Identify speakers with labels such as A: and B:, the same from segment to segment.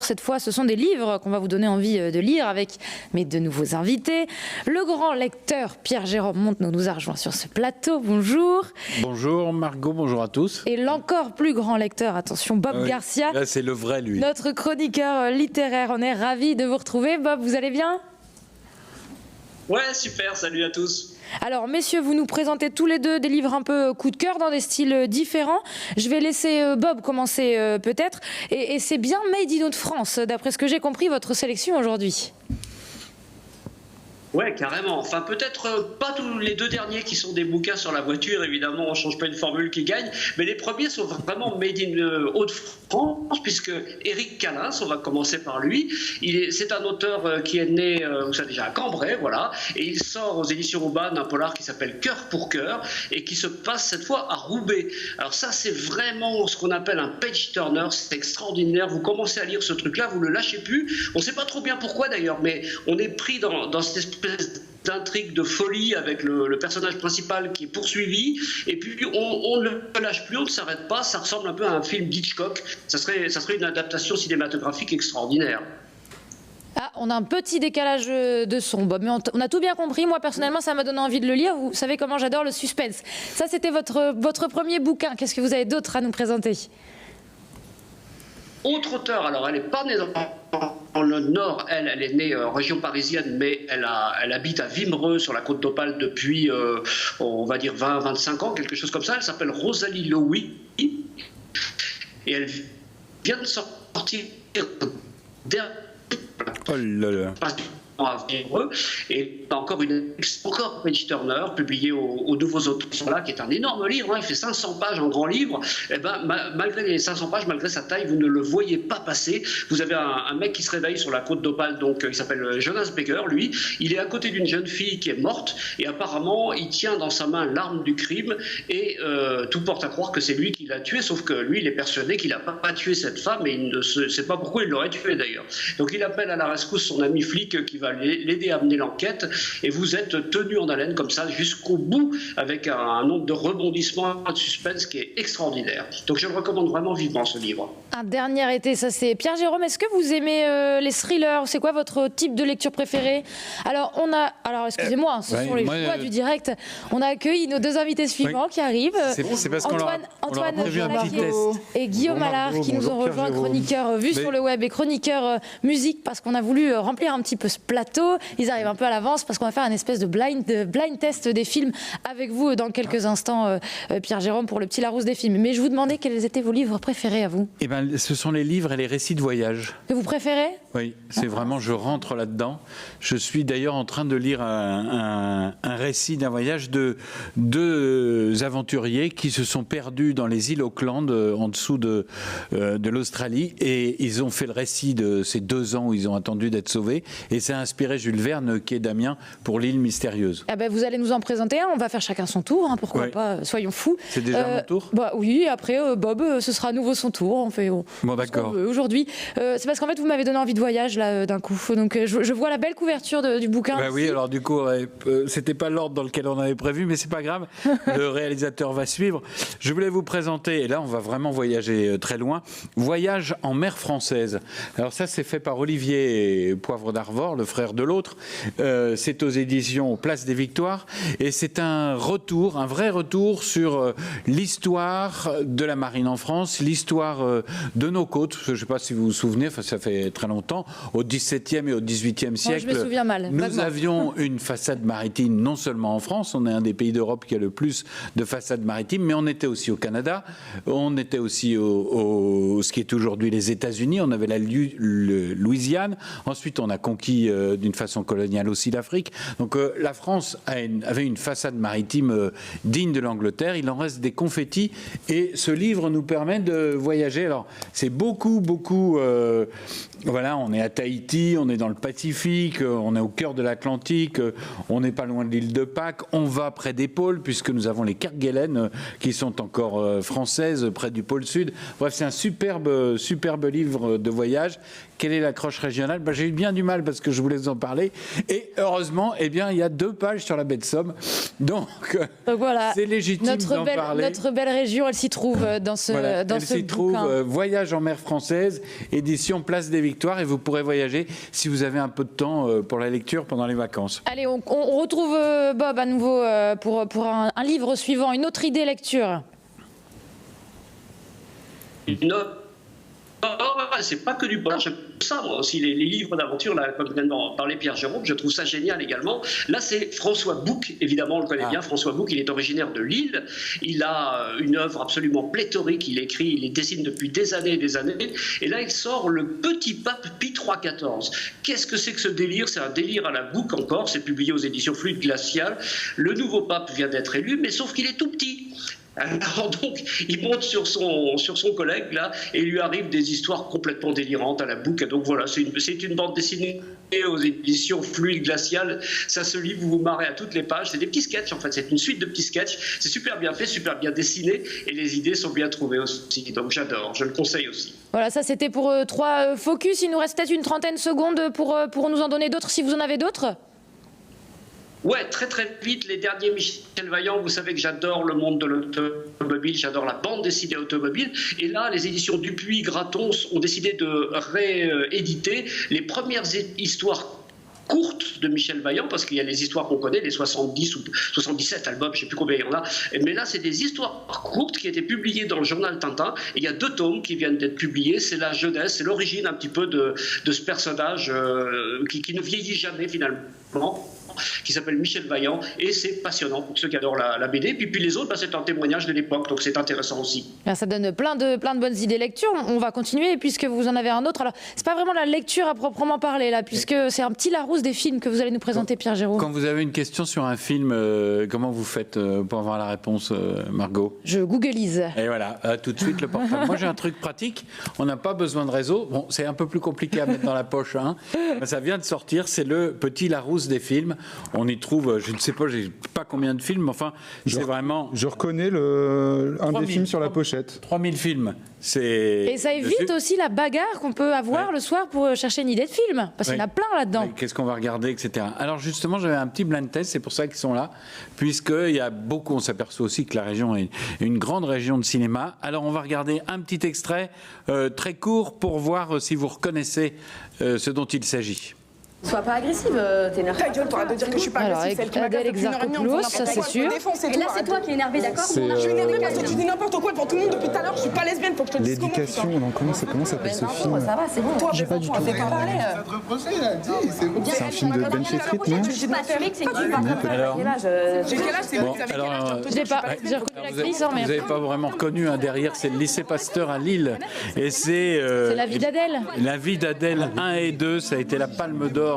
A: Cette fois, ce sont des livres qu'on va vous donner envie de lire avec mes deux nouveaux invités. Le grand lecteur Pierre-Jérôme Montenot nous a rejoint sur ce plateau. Bonjour.
B: Bonjour Margot, bonjour à tous.
A: Et l'encore plus grand lecteur, attention, Bob Garcia.
B: Là, c'est le vrai, lui.
A: Notre chroniqueur littéraire. On est ravis de vous retrouver. Bob, vous allez bien ?
C: Ouais, super, salut à tous.
A: Alors, messieurs, vous nous présentez tous les deux des livres un peu coup de cœur dans des styles différents. Je vais laisser Bob commencer peut-être. Et c'est bien Made in Hauts-de-France, d'après ce que j'ai compris, votre sélection aujourd'hui.
C: Ouais, carrément. Enfin, peut-être pas tous les deux derniers qui sont des bouquins sur la voiture. Évidemment, on ne change pas une formule qui gagne. Mais les premiers sont vraiment made in Hauts-de-France, puisque Éric Calins, on va commencer par lui. C'est un auteur qui est né, vous savez déjà, à Cambrai, voilà. Et il sort aux éditions Aubin un polar qui s'appelle Cœur pour cœur et qui se passe cette fois à Roubaix. Alors ça, c'est vraiment ce qu'on appelle un page-turner. C'est extraordinaire. Vous commencez à lire ce truc-là, vous ne le lâchez plus. On ne sait pas trop bien pourquoi d'ailleurs, mais on est pris dans cette espèce d'intrigue de folie avec le personnage principal qui est poursuivi, et puis on ne le lâche plus, on ne s'arrête pas. Ça ressemble un peu à un film d'Hitchcock. Ça serait une adaptation cinématographique extraordinaire.
A: Ah, on a un petit décalage de son, Bob, mais on a tout bien compris. Moi, personnellement, ça m'a donné envie de le lire. Vous savez comment j'adore le suspense. Ça, c'était votre premier bouquin. Qu'est-ce que vous avez d'autre à nous présenter ? Autre
C: auteur, alors elle n'est pas née dans le Nord, elle est née région parisienne, mais elle habite à Wimereux sur la côte d'Opale depuis, on va dire 20-25 ans, quelque chose comme ça. Elle s'appelle Rosalie Lowy et elle vient de sortir
B: Oh là là.
C: Et encore Page Turner, publié au Nouveaux Auteurs, là, qui est un énorme livre, hein, il fait 500 pages en grand livre. Et ben, malgré les 500 pages, malgré sa taille, vous ne le voyez pas passer. Vous avez un mec qui se réveille sur la côte d'Opale, donc il s'appelle Jonas Becker, lui. Il est à côté d'une jeune fille qui est morte, et apparemment, il tient dans sa main l'arme du crime, et tout porte à croire que c'est lui qui l'a tuée, sauf que lui, il est persuadé qu'il n'a pas tué cette femme, et il ne sait pas pourquoi il l'aurait tuée d'ailleurs. Donc il appelle à la rescousse son ami flic qui va l'aider à mener l'enquête, et vous êtes tenu en haleine comme ça jusqu'au bout avec un nombre de rebondissements de suspense qui est extraordinaire. Donc je le recommande vraiment vivement, ce livre.
A: Un dernier été, ça c'est Pierre-Jérôme. Est-ce que vous aimez les thrillers ? C'est quoi votre type de lecture préférée ? Alors excusez-moi, ce sont les choix du direct. On a accueilli nos deux invités suivants qui arrivent.
B: C'est parce
A: Antoine
B: Jalaquier
A: et Guillaume Allard qui nous ont rejoints, chroniqueurs vus sur le web et chroniqueurs musique, parce qu'on a voulu remplir un petit peu ce plateau. Ils arrivent un peu à l'avance parce qu'on va faire une espèce de blind test des films avec vous dans quelques instants, Pierre-Jérôme, pour le petit Larousse des films. Mais je vous demandais quels étaient vos livres préférés à vous.
B: Eh ben, ce sont les livres et les récits de voyage.
A: Que vous préférez ?
B: Oui, c'est vraiment, je rentre là-dedans. Je suis d'ailleurs en train de lire un récit d'un voyage de deux aventuriers qui se sont perdus dans les îles Auckland, en dessous de l'Australie, et ils ont fait le récit de ces 2 ans où ils ont attendu d'être sauvés, et ça a inspiré Jules Verne, qui est Damien, pour l'île mystérieuse.
A: Ah ben, vous allez nous en présenter un, on va faire chacun son tour, hein, pourquoi pas, soyons fous.
B: C'est déjà mon tour ?
A: Bah oui, après Bob, ce sera à nouveau son tour, on fait
B: bon, d'accord.
A: aujourd'hui. C'est parce qu'en fait vous m'avez donné envie de voyage là d'un coup, donc je vois la belle couverture du bouquin.
B: Bah oui, alors du coup, c'était pas l'ordre dans lequel on avait prévu, mais c'est pas grave, le réalisateur va suivre. Je voulais vous présenter, et là on va vraiment voyager très loin, Voyage en mer française. Alors ça, c'est fait par Olivier Poivre d'Arvor, le frère de l'autre. C'est aux éditions Place des Victoires, et c'est un vrai retour sur l'histoire de la marine en France, l'histoire de nos côtes. Je ne sais pas si vous vous souvenez, ça fait très longtemps, au XVIIe et au XVIIIe siècle,
A: je me souviens mal.
B: Nous avions une façade maritime non seulement en France, on est un des pays d'Europe qui a le plus de façades maritimes, mais on était aussi au Canada, on était aussi ce qui est aujourd'hui les États-Unis, on avait la Louisiane, ensuite on a conquis d'une façon coloniale aussi l'Afrique. Donc la France avait une façade maritime digne de l'Angleterre, il en reste des confettis, et ce livre nous permet de voyager. Alors c'est beaucoup, voilà, on est à Tahiti, on est dans le Pacifique, on est au cœur de l'Atlantique, on n'est pas loin de l'île de Pâques, on va près des pôles, puisque nous avons les Kerguelen qui sont encore françaises, près du pôle Sud. Bref, c'est un superbe livre de voyage. Quelle est l'accroche régionale ? J'ai eu bien du mal parce que je voulais vous en parler. Et heureusement, il y a 2 pages sur la baie de Somme. Donc
A: voilà,
B: c'est légitime d'en parler.
A: Notre belle région, elle s'y trouve dans ce
B: bouquin.
A: Elle s'y trouve,
B: Voyage en mer française, édition Place des Victoires. Victoire et vous pourrez voyager si vous avez un peu de temps pour la lecture pendant les vacances.
A: Allez, on retrouve Bob à nouveau pour un livre suivant, une autre idée lecture.
C: C'est pas que du polar, j'aime ça moi aussi, les livres d'aventure, là, comme vient d'en parler Pierre Jérôme, je trouve ça génial également. Là c'est François Bouc, évidemment on le connaît bien, François Bouc, il est originaire de Lille, il a une œuvre absolument pléthorique, il écrit, il dessine depuis des années, et là il sort le petit pape Pie XIV. Qu'est-ce que c'est que ce délire? C'est un délire à la Bouc encore, c'est publié aux éditions Fluide Glacial. Le nouveau pape vient d'être élu, mais sauf qu'il est tout petit. Alors donc, il monte sur son collègue là, et il lui arrive des histoires complètement délirantes à la Bouc. Donc voilà, c'est une bande dessinée aux éditions Fluide Glacial. Ça se lit, vous vous marrez à toutes les pages. C'est des petits sketchs en fait, c'est une suite de petits sketchs. C'est super bien fait, super bien dessiné, et les idées sont bien trouvées aussi. Donc j'adore, je le conseille aussi.
A: Voilà, ça c'était pour 3 focus. Il nous reste peut-être une trentaine de secondes pour nous en donner d'autres, si vous en avez d'autres.
C: Ouais, très vite, les derniers Michel Vaillant, vous savez que j'adore le monde de l'automobile, j'adore la bande dessinée automobile, et là, les éditions Dupuis-Graton ont décidé de rééditer les premières histoires courtes de Michel Vaillant, parce qu'il y a les histoires qu'on connaît, les 70 ou 77 albums, je ne sais plus combien il y en a, mais là c'est des histoires courtes qui étaient publiées dans le journal Tintin, et il y a 2 tomes qui viennent d'être publiés, c'est la jeunesse, c'est l'origine un petit peu de ce personnage qui ne vieillit jamais finalement, qui s'appelle Michel Vaillant, et c'est passionnant pour ceux qui adorent la BD. Puis les autres, c'est un témoignage de l'époque, donc c'est intéressant aussi.
A: Ça donne plein de bonnes idées lecture. On va continuer puisque vous en avez un autre. Alors, c'est pas vraiment la lecture à proprement parler là, puisque c'est un petit Larousse des films que vous allez nous présenter, Pierre Jérôme.
B: Quand vous avez une question sur un film, comment vous faites pour avoir la réponse, Margot?
A: Je googlise.
B: Et voilà, tout de suite le portable. Moi j'ai un truc pratique, on n'a pas besoin de réseau. Bon, c'est un peu plus compliqué à mettre dans la poche, hein. Mais ça vient de sortir, c'est le petit Larousse des films. On y trouve, je ne sais pas, j'ai pas combien de films, mais enfin, c'est vraiment...
D: Je reconnais un des films sur la pochette.
B: 3000 films. Et
A: ça évite aussi la bagarre qu'on peut avoir le soir pour chercher une idée de film, parce qu'il y en a plein là-dedans.
B: Qu'est-ce qu'on va regarder, etc. Alors justement, j'avais un petit blind test, c'est pour ça qu'ils sont là, puisqu'il y a beaucoup, on s'aperçoit aussi que la région est une grande région de cinéma. Alors on va regarder un petit extrait très court pour voir si vous reconnaissez ce dont il s'agit.
E: Sois pas agressive, t'énerve.
F: Ta gueule, t'arrêtes de dire que je suis pas agressive.
A: Alors, Adèle Exarchopoulos, ça c'est sûr.
E: Et là, c'est toi qui es énervé, d'accord?
F: Je suis énervée parce que tu dis n'importe quoi devant tout le monde depuis tout à l'heure. Je suis pas lesbienne, faut que je te dise comment.
D: L'éducation, comment s'appelle ce film?
E: Ça va, c'est bon.
F: Toi, j'ai pas du tout fait parler.
D: C'est un film de Ben Cheikrit, non?
E: Je suis pas assurée que c'est une
B: Alors,
F: J'ai quel âge? C'est vous qui avez quel âge?
A: Je l'ai pas. J'ai reconnu l'actrice,
B: vous n'avez pas vraiment reconnu, hein, derrière, c'est le lycée Pasteur à Lille. Et c'est
A: La vie d'Adèle.
B: La vie d'Adèle 1 et 2, ça a été la Palme d'Or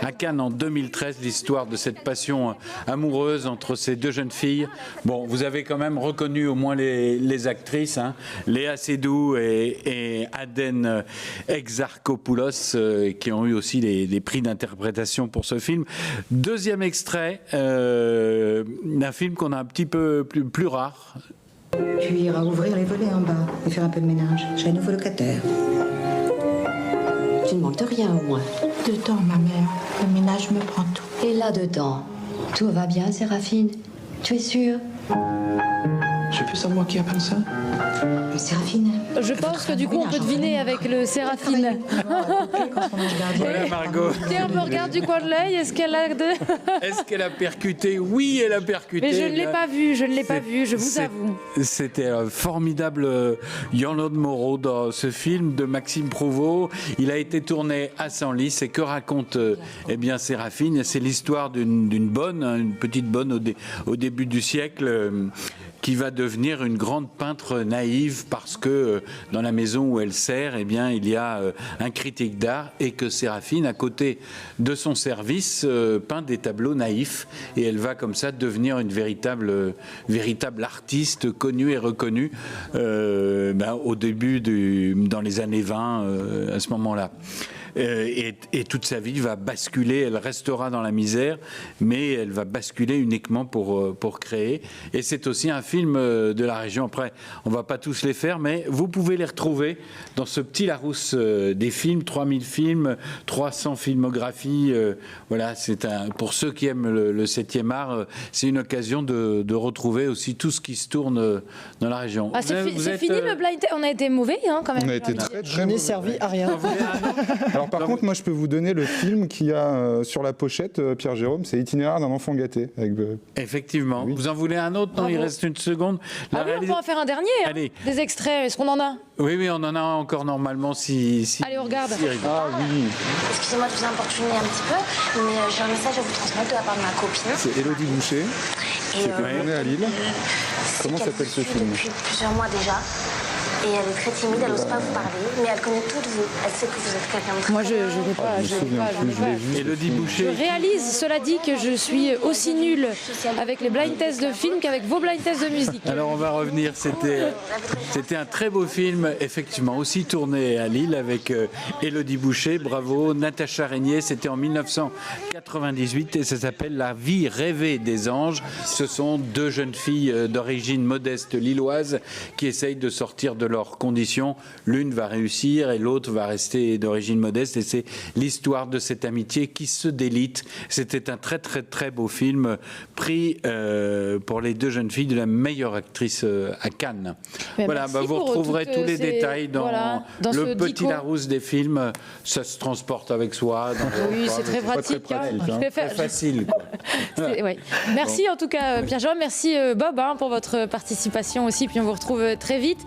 B: à Cannes en 2013, l'histoire de cette passion amoureuse entre ces 2 jeunes filles. Bon, vous avez quand même reconnu au moins les actrices, hein, Léa Seydoux et Adèle Exarchopoulos, qui ont eu aussi des prix d'interprétation pour ce film. Deuxième extrait d'un film qu'on a un petit peu plus rare.
G: Tu iras ouvrir les volets en bas et faire un peu de ménage. J'ai un nouveau locataire.
E: Tu ne manques de rien au moins.
G: Dedans, ma mère. Le ménage me prend tout.
E: Et là-dedans, tout va bien, Séraphine? Tu es sûre?
H: C'est plus à moi qui appelle ça.
G: Séraphine.
A: Je pense que du coup on peut deviner avec le Séraphine.
B: Voilà, Margot.
A: Tiens, on me regarde du coin de l'œil. Est-ce qu'elle a
B: percuté? Oui, elle a percuté.
A: Mais je ne l'ai pas vu, je vous avoue.
B: C'était un formidable Jean-Claude Moreau dans ce film de Maxime Prouveau. Il a été tourné à Senlis. Et que raconte Séraphine? C'est l'histoire d'une bonne, une petite bonne au début du siècle, qui va devenir une grande peintre naïve parce que dans la maison où elle sert, il y a un critique d'art et que Séraphine, à côté de son service, peint des tableaux naïfs et elle va comme ça devenir une véritable artiste connue et reconnue au début dans les années 20 à ce moment-là. et toute sa vie va basculer. Elle restera dans la misère, mais elle va basculer uniquement pour créer. Et c'est aussi un film de la région. Après, on ne va pas tous les faire, mais vous pouvez les retrouver dans ce petit Larousse des films, 3000 films, 300 filmographies. Voilà, pour ceux qui aiment le 7e art, c'est une occasion de retrouver aussi tout ce qui se tourne dans la région.
A: Ah, c'est fini le blind test. On a été mauvais quand même.
D: On a été très
I: Je n'ai servi à rien.
D: Alors par contre, moi je peux vous donner le film qui a sur la pochette, Pierre Jérôme, c'est Itinéraire d'un enfant gâté. Avec,
B: Effectivement.
D: Oui.
B: Vous en voulez un autre? Non, il reste une seconde.
A: Oui, on peut en faire un dernier.
B: Allez.
A: Des extraits, est-ce qu'on en a?
B: Oui, on en a encore normalement si
A: Allez, on regarde.
D: Ah oui,
J: Excusez-moi de vous importuner un petit peu, mais j'ai un message à vous transmettre de la part de ma copine.
D: c'est Élodie Boucher, qui était tournée à Lille. Comment s'appelle ce film?
J: Depuis plusieurs mois déjà. Et elle est très timide, elle n'ose pas vous parler, mais elle connaît tout de vous. Elle sait que vous êtes quelqu'un de très
A: Moi, je n'ai pas.
D: Je me souviens plus, je l'ai vu.
B: Élodie Boucher.
A: Je réalise, cela dit, que je suis aussi nulle avec les blind tests de films qu'avec vos blind tests de musique.
B: Alors on va revenir, c'était un très beau film, effectivement, aussi tourné à Lille avec Élodie Boucher, bravo, Natacha Régnier, c'était en 1998 et ça s'appelle La vie rêvée des anges. Ce sont deux jeunes filles d'origine modeste lilloise qui essayent de sortir de leurs conditions. L'une va réussir et l'autre va rester d'origine modeste et c'est l'histoire de cette amitié qui se délite. C'était un très très très beau film, prix pour les deux jeunes filles de la meilleure actrice à Cannes.
A: Mais
B: voilà, vous retrouverez tous les détails dans le petit Larousse des films. Ça se transporte avec soi.
A: Oui, c'est très pratique.
B: Très facile. Quoi.
A: Ouais. Merci en tout cas Pierre-Jean, merci Bob pour votre participation aussi, puis on vous retrouve très vite.